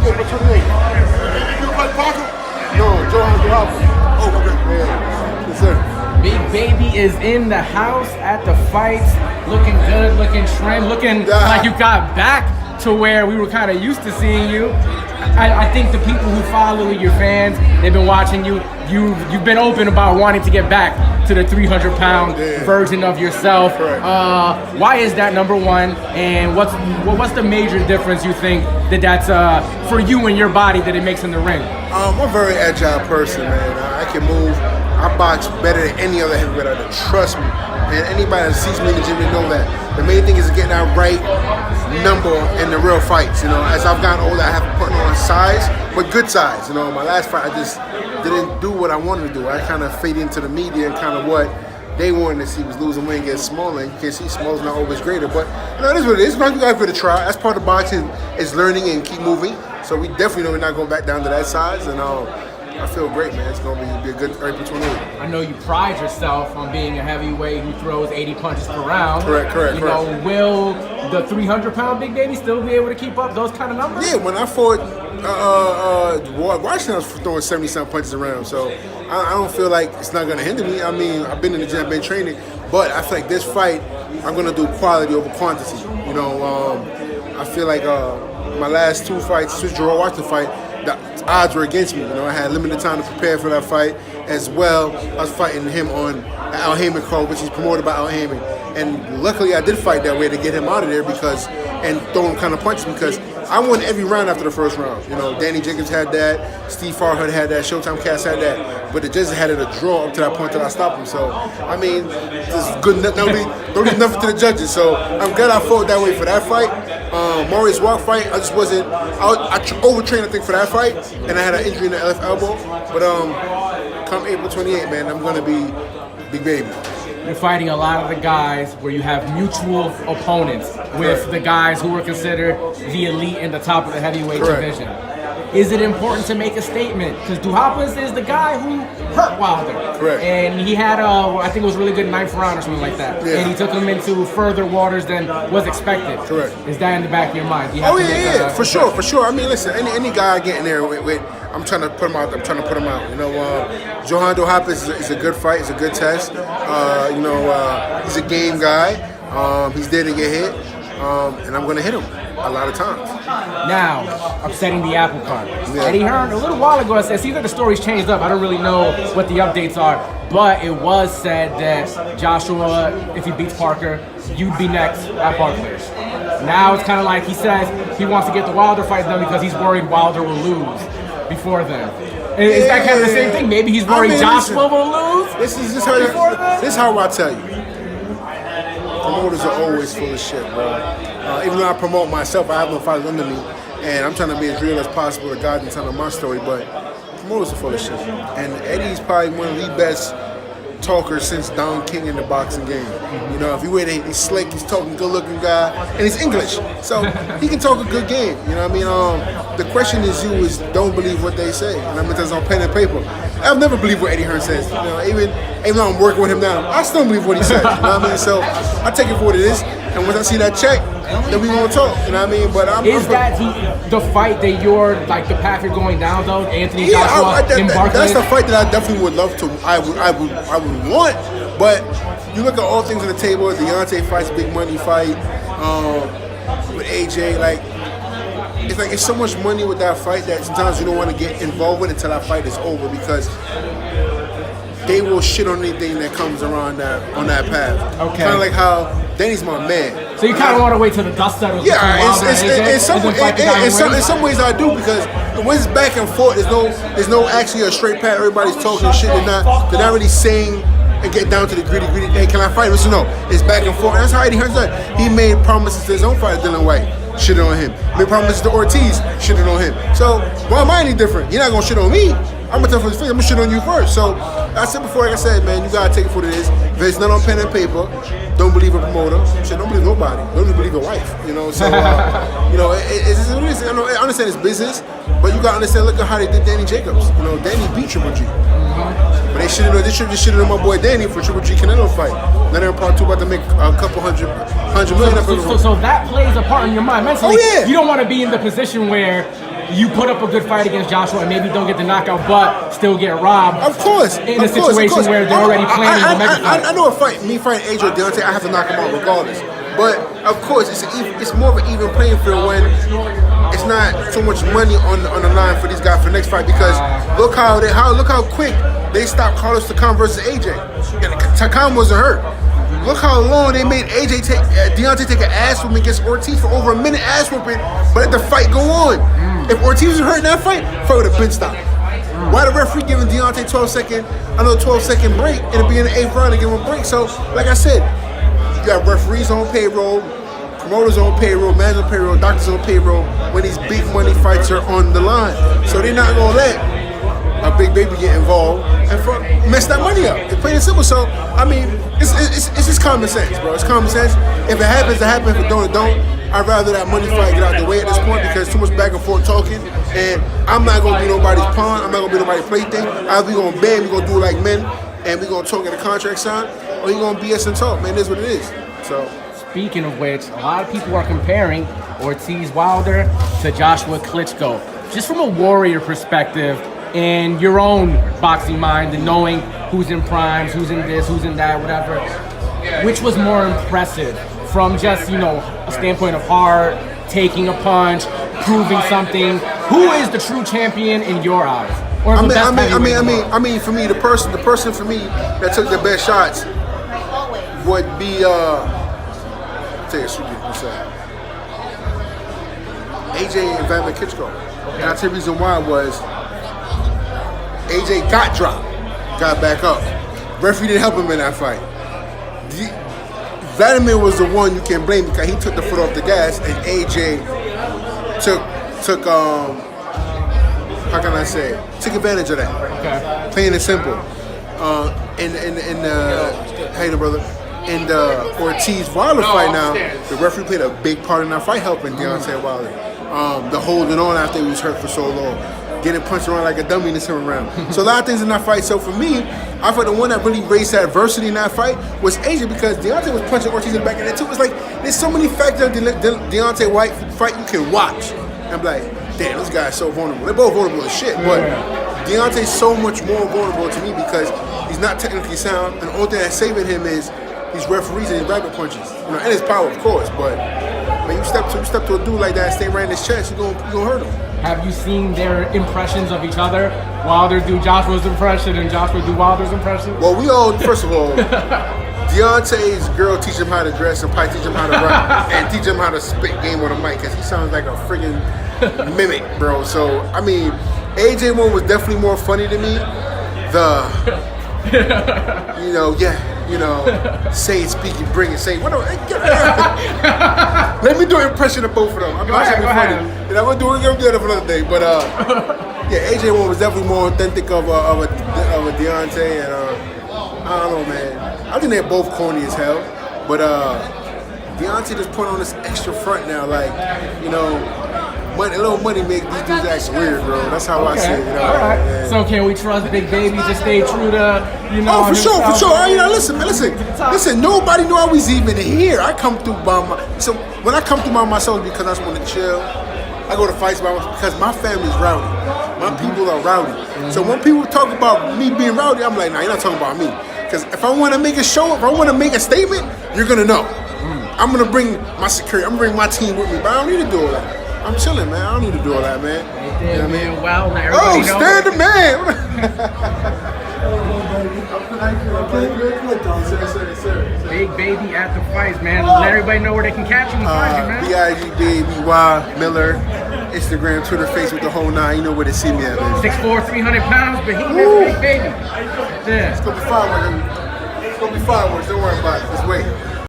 April 28th. You fight Parker? No, Johan Duhaupas. Oh, okay. Yeah. Yes, sir. Big Baby is in the house at the fights, looking good, looking trim, looking like you got back to where we were kind of used to seeing you. I think the people who follow your fans, they've been watching you. You've been open about wanting to get back to the 300-pound version of yourself. Why is that, number one? And what's the major difference you think that's for you and your body that it makes in the ring? I'm a very agile person, man. I can move. I box better than any other heavyweight out there. Trust me. And anybody that sees me in the gym, they know that. The main thing is getting that right number in the real fights. You know, as I've gotten older, I have to put on size, but good size. You know, my last fight, I just didn't do what I wanted to do. I kind of faded into the media and kind of what they wanted to see was losing weight and get smaller. And you can see smaller is not always greater, but you know, it is what it is. You got to give it a try. That's part of boxing, is learning and keep moving. So we definitely know we're not going back down to that size, and I feel great, man. It's going to be a good April 28th. I know you pride yourself on being a heavyweight who throws 80 punches per round. Correct. You know, will the 300-pound Big Baby still be able to keep up those kind of numbers? Yeah, when I fought Washington, I was throwing 70-something punches around, so I don't feel like it's not going to hinder me. I mean, I've been in the gym, I've been training, but I feel like this fight, I'm going to do quality over quantity. You know, I feel like my last two fights, since Gerald Washington fight, the odds were against me. You know, I had limited time to prepare for that fight as well. I was fighting him on Al Heyman card, which is promoted by Al Heyman. And luckily I did fight that way to get him out of there and throw him kind of punches, because I won every round after the first round. You know, Danny Jacobs had that, Steve Farhood had that, Showtime Cass had that, but it just had it a draw up to that point that I stopped him. So, I mean, just good, don't leave nothing to the judges. So I'm glad I fought that way for that fight. Maurice Walk fight, I just wasn't, I overtrained I think for that fight, and I had an injury in the left elbow. But come April 28th, man, I'm gonna be Big Baby. You're fighting a lot of the guys where you have mutual opponents with the guys who were considered the elite in the top of the heavyweight division. Is it important to make a statement? Because Duhaupas is the guy who hurt Wilder. Correct. And he had I think it was really good 9th round or something like that. Yeah. And he took him into further waters than was expected. Correct. Is that in the back of your mind? For sure. I mean, listen, any guy I get in there with, I'm trying to put him out. You know, Johan Duhaupas is a good fight. It's a good test. You know, he's a game guy. He's there to get hit. And I'm going to hit him a lot of times. Now, upsetting the apple cart. Yeah. Eddie Hearn, a little while ago, said, see that the story's changed up. I don't really know what the updates are, but it was said that Joshua, if he beats Parker, you'd be next at Barclays. Now it's kind of like he says he wants to get the Wilder fight done because he's worried Wilder will lose before then. Is that kind of the same thing? Maybe he's worried Joshua will lose? This is how I tell you. Promoters are always full of shit, bro. Even though I promote myself, I have no fighters under me, and I'm trying to be as real as possible to God and tell them my story, but promoters are full of shit. And Eddie's probably one of the best talkers since Don King in the boxing game. You know, if you wait, he's slick, he's talking, good-looking guy, and he's English, so he can talk a good game. You know what I mean? The question is don't believe what they say. And I mean, that's on pen and paper. I've never believed what Eddie Hearn says. You know, even though I'm working with him now, I still believe what he says. You know what I mean? So I take it for what it is, and once I see that check, then we gonna talk. You know what I mean? But the fight that you're like the path you're going down though, Anthony Joshua in Barclays? That's the fight that I definitely would love to. I would want, but you look at all things on the table. Deontay fights, big money fight with AJ. Like it's so much money with that fight that sometimes you don't want to get involved with until that fight is over, because they will shit on anything that comes around on that path. Okay. Kind of like how Danny's my man. So you kind of want to wait till the dust settles. Yeah, in some ways I do, because when it's back and forth, there's no actually a straight path. Everybody's talking shit. They're not really saying and get down to the gritty. Hey, can I fight? Listen, no, it's back and forth. And that's how Eddie Hearn done. He made promises to his own fighter, Dylan White. Shitted on him. Made promises to Ortiz. Shitted on him. So why am I any different? You're not gonna shit on me. I'm gonna tell for his face. I'm gonna shit on you first. So I said before, like I said, man, you gotta take it for what it is. If it's not on pen and paper, don't believe a promoter. Shit, don't believe nobody. Don't even believe your wife. You know. So you know, it's what it is. I understand it's business, but you gotta understand. Look at how they did Danny Jacobs. You know, Danny beat Triple G. But they should have just shitted on my boy Danny for Triple G Canelo fight. Now they're in part 2 about to make a couple hundred million. So that plays a part in your mind mentally. Oh, yeah. You don't want to be in the position where you put up a good fight against Joshua and maybe don't get the knockout, but still get robbed. Of course. In a situation where they're already planning a mega fight. I know a fight. Me fighting AJ or Deontay, I have to knock him out regardless. But of course, it's more of an even playing field when it's not so much money on the line for these guys for the next fight. Because look how quick they stopped Carlos Takam versus AJ, and Takam wasn't hurt. Look how long they made Deontay take an ass whooping against Ortiz for over a minute ass whooping, but let the fight go on. If Ortiz was hurt in that fight would have been stopped. Why the referee giving Deontay 12-second break in the beginning of the 8th round to give him a break? So, like I said, you got referees on payroll, promoters on payroll, managers on payroll, doctors on payroll when these big money fights are on the line. So they're not gonna let a big baby get involved and mess that money up. It's plain and simple. So I mean, it's just common sense, bro. It's common sense. If it happens, it happens. If it don't, it don't. I'd rather that money fight get out the way at this point because too much back and forth talking, and I'm not gonna be nobody's pawn. I'm not gonna be nobody's plaything. Either we gonna beg, we gonna do it like men, and we gonna talk in the contract sign, or you gonna BS and talk. Man, it is what it is. So. Speaking of which, a lot of people are comparing Ortiz Wilder to Joshua Klitschko. Just from a warrior perspective, and your own boxing mind, and knowing who's in primes, who's in this, who's in that, whatever, which was more impressive from just, a standpoint of heart, taking a punch, proving something? Who is the true champion in your eyes? Or I mean, for me, the person for me that took the best shots would be AJ and Vladimir Klitschko. And I'll tell you the reason why was AJ got dropped, got back up. Referee didn't help him in that fight. Vladimir was the one you can blame because he took the foot off the gas, and AJ took took advantage of that. Okay. Plain and simple. Hey, brother. In the Ortiz Wilder fight now, the referee played a big part in that fight, helping Deontay Wilder. The holding on after he was hurt for so long, getting punched around like a dummy in the 7th round. So a lot of things in that fight. So for me, I thought the one that really raised that adversity in that fight was AJ because Deontay was punching Ortiz in the back of the neck too. It's like there's so many factors in the Deontay White fight you can watch. I'm like, damn, this guy's so vulnerable. They're both vulnerable as shit, but Deontay's so much more vulnerable to me because he's not technically sound, and the only thing that's saving him is these referees and his rabbit punches, and his power, of course. But when you step to a dude like that and stay right in his chest, you're gonna hurt him. Have you seen their impressions of each other? Wilder do Joshua's impression and Joshua do Wilder's impression? Well, we all, first of all, Deontay's girl teach him how to dress and probably teach him how to rap and teach him how to spit game on the mic because he sounds like a friggin' mimic, bro. So I mean, AJ one was definitely more funny to me. Say it, speak it, bring it, say it. Let me do an impression of both of them. I'm not trying to be funny. And I'm gonna do it for another day. But AJ one was definitely more authentic of a Deontay, and I don't know, man. I think they're both corny as hell. But Deontay just put on this extra front now, like a little money make these dudes act weird, bro. That's how I see it. All right. Yeah. So can we trust Big Baby to stay true to, Oh, for sure. Listen. Nobody knew I was even here. I come through so when I come through by myself because I just want to chill. I go to fights by myself because my family's rowdy. My people are rowdy. So when people talk about me being rowdy, I'm like, nah, you're not talking about me. Because if I want to make a show, if I want to make a statement, you're gonna know. I'm gonna bring my security. I'm gonna bring my team with me, but I don't need to do all that. I'm chilling, man. I don't need to do all that, man. You know what I mean? Well, now everybody knows. Stand the man. Big Baby at the fights, man. Let everybody know where they can catch you and find you, man. BIGBABY Miller, Instagram, Twitter, Facebook, the whole 9. You know where to see me at, man. 6'4", 300 pounds, but he is Big Baby. Yeah. It's gonna be fireworks. Don't worry about it. Just wait.